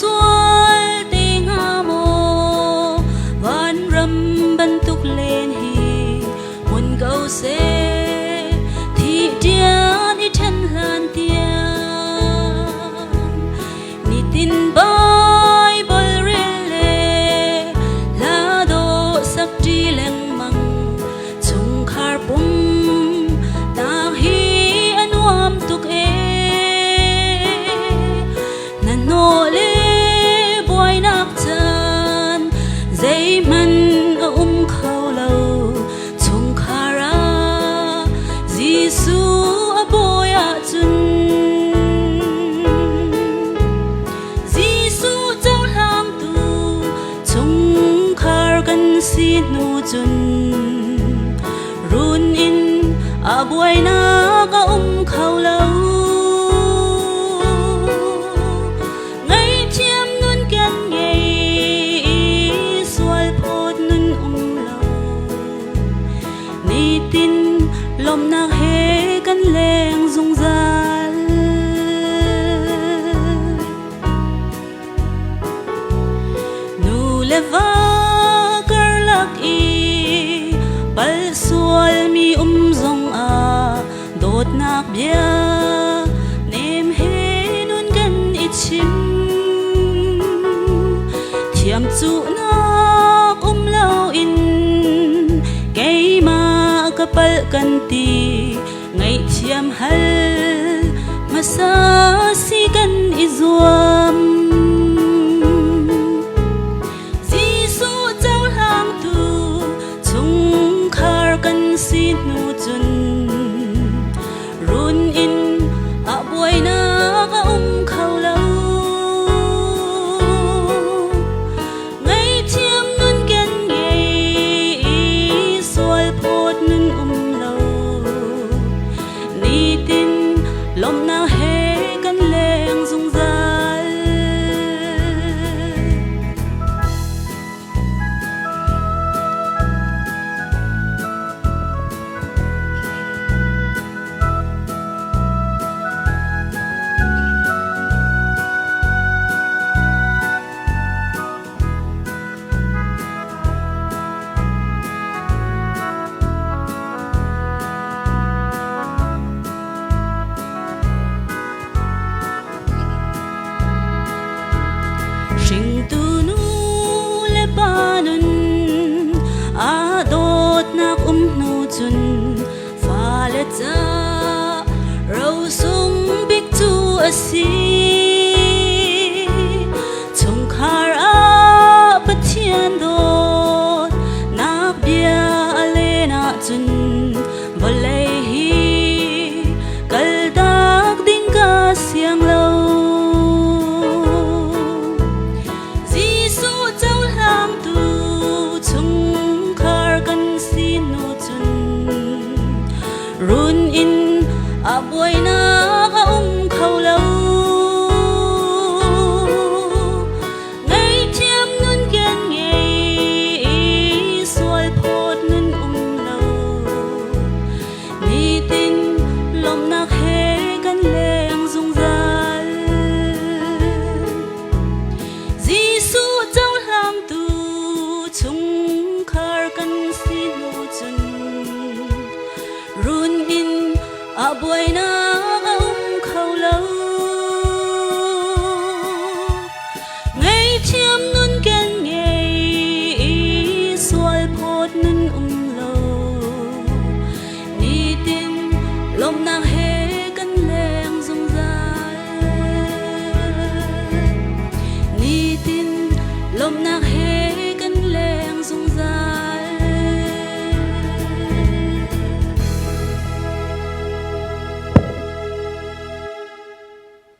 sual tình amo van ram ban tuk lên hi mun gau se thi dian i then lan tiang ni tin bai bol rele la do sak ti leng mang chung khar pum ta hi anuam tuk e no le boy nak chan zai man a khau lo chung khara jisu a boy a chun jisu chau hang tu chung khar kan si nu chun run in a boy nak a khau lo lom na he kan leng zung zal nu leva kar lak i pal sual mi zong a dot nak bia nem he nun kan ichim thiam chu nak lo in kay ma kapal kanti ngay chiam hal masa si kan izuam jisu chau hang tu chung khar kan si nu chun run in a boy na ka khau lo ngay chiam nun kan ngai sual phot nun lom na he kan leng zung zal Sing tu nu le panun a dot nak nu chun fa le cha ro sung big tu a si chung khar a pathian dot nak bia ale na chun volei hi kal dak ding ka siang lo run in a boy na ka khau lo ngay thiam nun gen ngai sual phot nun lo ni tin lom na he kan leng zung zal jisu chau hang tu chung khar kan si nu chun run in a boy na khau lo ngay thiam nun kan ngai sual phot nun lo ni tin lom na he kan leng zung zal ni tin lom na he